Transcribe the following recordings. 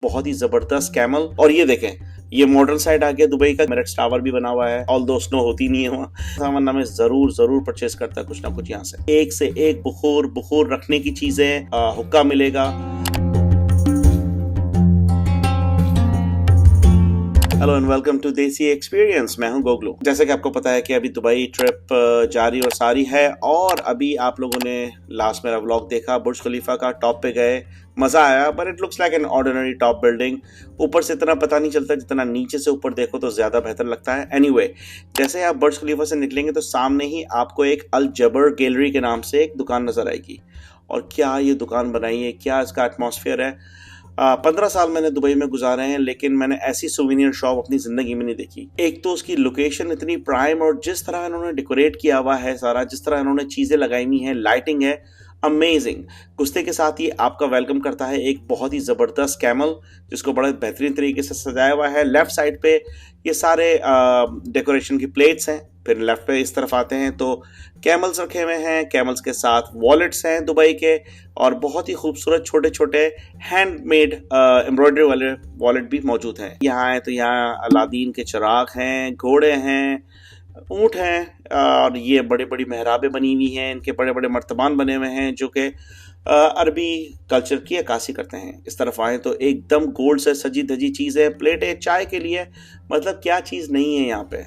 बहुत ही जबरदस्त कैमल। और ये देखें, ये मॉडर्न साइड आ गया दुबई का। मेरिट टावर भी बना हुआ है, ऑल दो स्नो होती नहीं है वहाँ, वरना मैं जरूर जरूर परचेस करता कुछ ना कुछ यहाँ से। एक से एक बुखूर बुखूर रखने की चीजें, हुक्का मिलेगा। हेलो एंड वेलकम टू देसी एक्सपीरियंस। मैं हूं गोगलू। जैसे कि आपको पता है कि अभी दुबई ट्रिप जारी और सारी है, और अभी आप लोगों ने लास्ट मेरा व्लॉग देखा, बुर्ज खलीफा का टॉप पे गए, मजा आया। But it looks like an ordinary top building. ऊपर से इतना पता नहीं चलता जितना नीचे से ऊपर देखो तो ज्यादा बेहतर लगता है। एनीवे, जैसे आप बुर्ज खलीफा से निकलेंगे तो सामने ही आपको एक अल जबर गैलरी के नाम से एक दुकान नजर आएगी। और क्या ये दुकान बनाई है, क्या इसका एटमॉस्फेयर है। 15 साल मैंने दुबई में गुजारे हैं, लेकिन मैंने ऐसी सुवेनियर शॉप अपनी जिंदगी में नहीं देखी। एक तो उसकी लोकेशन इतनी प्राइम, और जिस तरह इन्होंने डेकोरेट किया हुआ है सारा, जिस तरह इन्होंने चीजें लगाई हुई हैं, लाइटिंग है अमेजिंग। कुश्ते के साथ ही आपका वेलकम करता है एक बहुत ही जबरदस्त कैमल, जिसको बड़े बेहतरीन तरीके से सजाया हुआ है। लेफ्ट साइड पे ये सारे डेकोरेशन की प्लेट्स हैं। फिर लेफ्ट पे इस तरफ आते हैं तो कैमल्स रखे हुए हैं, कैमल्स के साथ वॉलेट्स हैं दुबई के, और बहुत ही खूबसूरत छोटे छोटे हैंडमेड एम्ब्रॉयडरी वाले वॉलेट भी मौजूद हैं। यहाँ आए तो यहाँ अलादीन के चिराग हैं, घोड़े हैं, ऊँट हैं, और ये बड़े बड़ी मेहराबें बनी हुई हैं। इनके बड़े बड़े मर्तबान बने हुए हैं जो कि अरबी कल्चर की अक्कासी करते हैं। इस तरफ आए तो एकदम गोल्ड से सजी धजी चीज़ें, प्लेटें चाय के लिए, मतलब क्या चीज़ नहीं है यहाँ पे।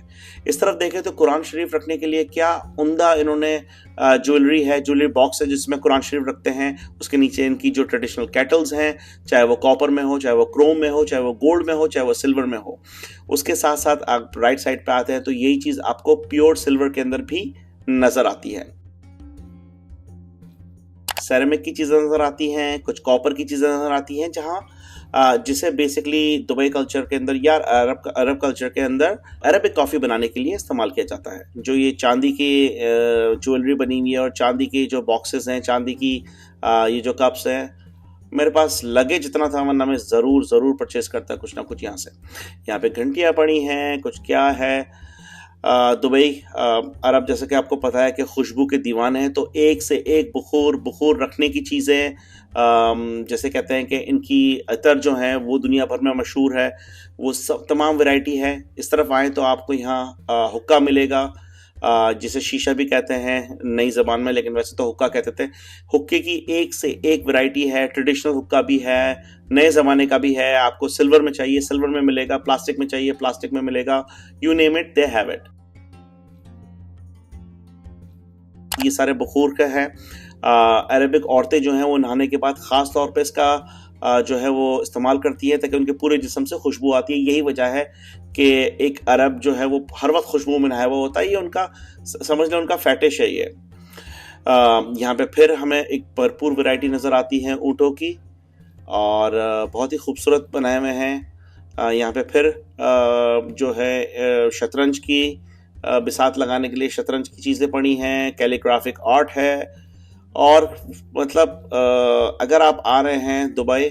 इस तरफ देखें तो कुरान शरीफ रखने के लिए क्या उम्दा इन्होंने ज्वेलरी है, ज्वेलरी बॉक्स है जिसमें कुरान शरीफ रखते हैं। उसके नीचे इनकी जो ट्रेडिशनल केटल्स हैं, चाहे वो कॉपर में हो, चाहे वो क्रोम में हो, चाहे वो गोल्ड में हो, चाहे वो सिल्वर में हो। उसके साथ साथ आप राइट साइड पे आते हैं तो यही चीज़ आपको प्योर सिल्वर के अंदर भी नजर आती है। सेरेमिक की चीज़ें नज़र आती हैं, कुछ कॉपर की चीज़ें नज़र आती हैं, जहाँ जिसे बेसिकली दुबई कल्चर के अंदर या अरब कल्चर के अंदर अरबिक कॉफ़ी बनाने के लिए इस्तेमाल किया जाता है। जो ये चांदी की ज्वेलरी बनी हुई है, और चांदी की जो बॉक्सेस हैं, चांदी की ये जो कप्स हैं, मेरे पास लगे जितना था, वरना मैं ज़रूर ज़रूर परचेस करता कुछ ना कुछ यहाँ से। यहाँ पे घंटियाँ पड़ी हैं, कुछ क्या है। दुबई अरब, जैसे कि आपको पता है कि खुशबू के दीवाने हैं, तो एक से एक बुखूर बुखूर रखने की चीज़ें, जैसे कहते हैं कि इनकी अतर जो है वो दुनिया भर में मशहूर है, वो सब तमाम वैरायटी है। इस तरफ आए तो आपको यहाँ हुक्का मिलेगा, जिसे शीशा भी कहते हैं नई ज़बान में, लेकिन वैसे तो हुक्का कहते थे। हुक्के की एक से एक वैरायटी है, ट्रेडिशनल हुक्का भी है, नए ज़माने का भी है। आपको सिल्वर में चाहिए सिल्वर में मिलेगा, प्लास्टिक में चाहिए प्लास्टिक में मिलेगा, you name it they have it. ये सारे बखूर का है। अरबिक औरतें जो हैं वो नहाने के बाद ख़ास तौर पे इसका जो है वो इस्तेमाल करती है, ताकि उनके पूरे जिस्म से खुशबू आती है। यही वजह है कि एक अरब जो है वो हर वक्त खुशबू में नहाया हुआ होता है। ये उनका समझ लें, उनका फैटिश है ये। यहाँ पे फिर हमें एक भरपूर वैरायटी नज़र आती है ऊँटों की, और बहुत ही खूबसूरत बनाए हुए हैं। यहाँ पे फिर जो है शतरंज की बिसात लगाने के लिए शतरंज की चीज़ें पड़ी हैं, कैलीग्राफिक आर्ट है। और मतलब अगर आप आ रहे हैं दुबई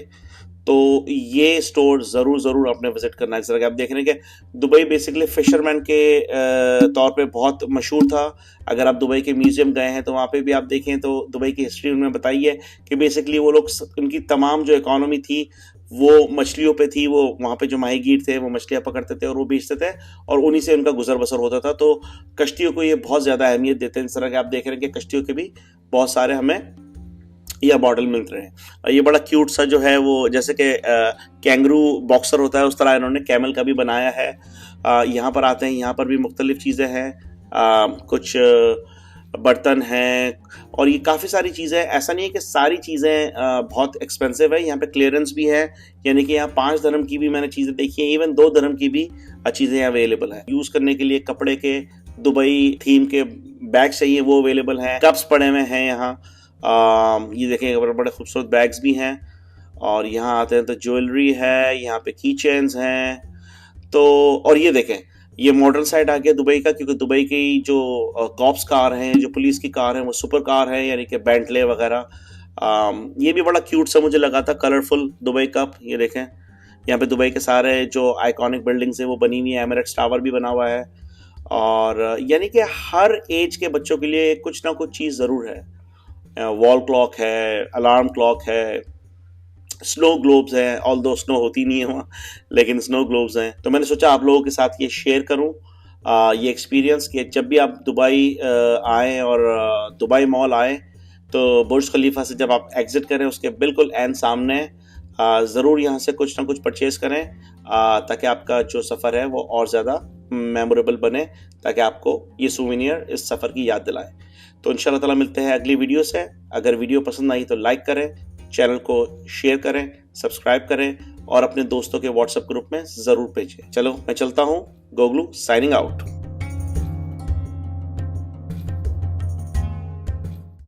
तो ये स्टोर ज़रूर ज़रूर आपने विज़िट करना है। जैसा कि आप देख रहे हैं कि दुबई बेसिकली फ़िशरमैन के तौर पे बहुत मशहूर था। अगर आप दुबई के म्यूज़ियम गए हैं तो वहाँ पे भी आप देखें तो दुबई की हिस्ट्री उन्होंने बताई है कि बेसिकली वो लोग, उनकी तमाम जो इकॉनमी थी वो मछलियों पे थी। वो वहाँ पे जो माहीगीर थे वो मछलियाँ पकड़ते थे और वो बेचते थे, और उन्हीं से उनका गुजर बसर होता था। तो कश्तियों को ये बहुत ज़्यादा अहमियत देते हैं। इस तरह के आप देख रहे हैं कि कश्तियों के भी बहुत सारे हमें या मॉडल मिल रहे हैं। ये बड़ा क्यूट सा जो है वो, जैसे कि कैंगरू बॉक्सर होता है, उस तरह इन्होंने कैमल का भी बनाया है। यहाँ पर आते हैं, यहाँ पर भी मुख्तलिफ चीज़ें हैं, कुछ बर्तन हैं, और ये काफ़ी सारी चीज़ें। ऐसा नहीं है कि सारी चीज़ें बहुत एक्सपेंसिव है। यहाँ पे क्लियरेंस भी है, यानी कि यहाँ 5 दरहम की भी मैंने चीज़ें देखी हैं, इवन 2 दरहम की भी चीज़ें अवेलेबल है। यूज़ करने के लिए कपड़े के दुबई थीम के बैग चाहिए, वो अवेलेबल हैं। कप्स पड़े हुए हैं यहाँ। ये देखें, बड़े बड़े खूबसूरत बैग्स भी हैं। और यहाँ आते हैं तो ज्वेलरी है, यहाँ पे की चेन्स हैं। तो और ये देखें, ये मॉडर्न साइड आ गया दुबई का, क्योंकि दुबई की जो कॉप्स कार हैं, जो पुलिस की कार हैं, वो सुपर कार है, यानी कि बेंटले वगैरह। ये भी बड़ा क्यूट सा मुझे लगा था, कलरफुल दुबई कप। ये देखें, यहाँ पे दुबई के सारे जो आइकॉनिक बिल्डिंग्स हैं वो बनी हुई है। एमिरेट्स टावर भी बना हुआ है। और यानी कि हर एज के बच्चों के लिए कुछ ना कुछ चीज़ ज़रूर है। वॉल क्लॉक है, अलार्म क्लॉक है, स्नो ग्लोब्स हैं, ऑल्दो स्नो होती नहीं है वहाँ, लेकिन स्नो ग्लोब्स हैं। तो मैंने सोचा आप लोगों के साथ ये शेयर करूँ ये एक्सपीरियंस कि जब भी आप दुबई आएँ और दुबई मॉल आएँ तो बुर्ज खलीफा से जब आप एग्जिट करें उसके बिल्कुल एन सामने ज़रूर यहाँ से कुछ ना कुछ परचेज़ करें ताकि आपका जो सफ़र है वो और ज़्यादा मेमोरेबल बने, ताकि आपको ये सूवेनियर इस सफ़र की याद दिलाए। तो इंशाल्लाह ताला मिलते हैं अगली वीडियो से। अगर वीडियो पसंद आई तो लाइक करें, चैनल को शेयर करें, सब्सक्राइब करें और अपने दोस्तों के व्हाट्सएप ग्रुप में ज़रूर भेजें। चलो मैं चलता हूँ। गोगलू साइनिंग आउट।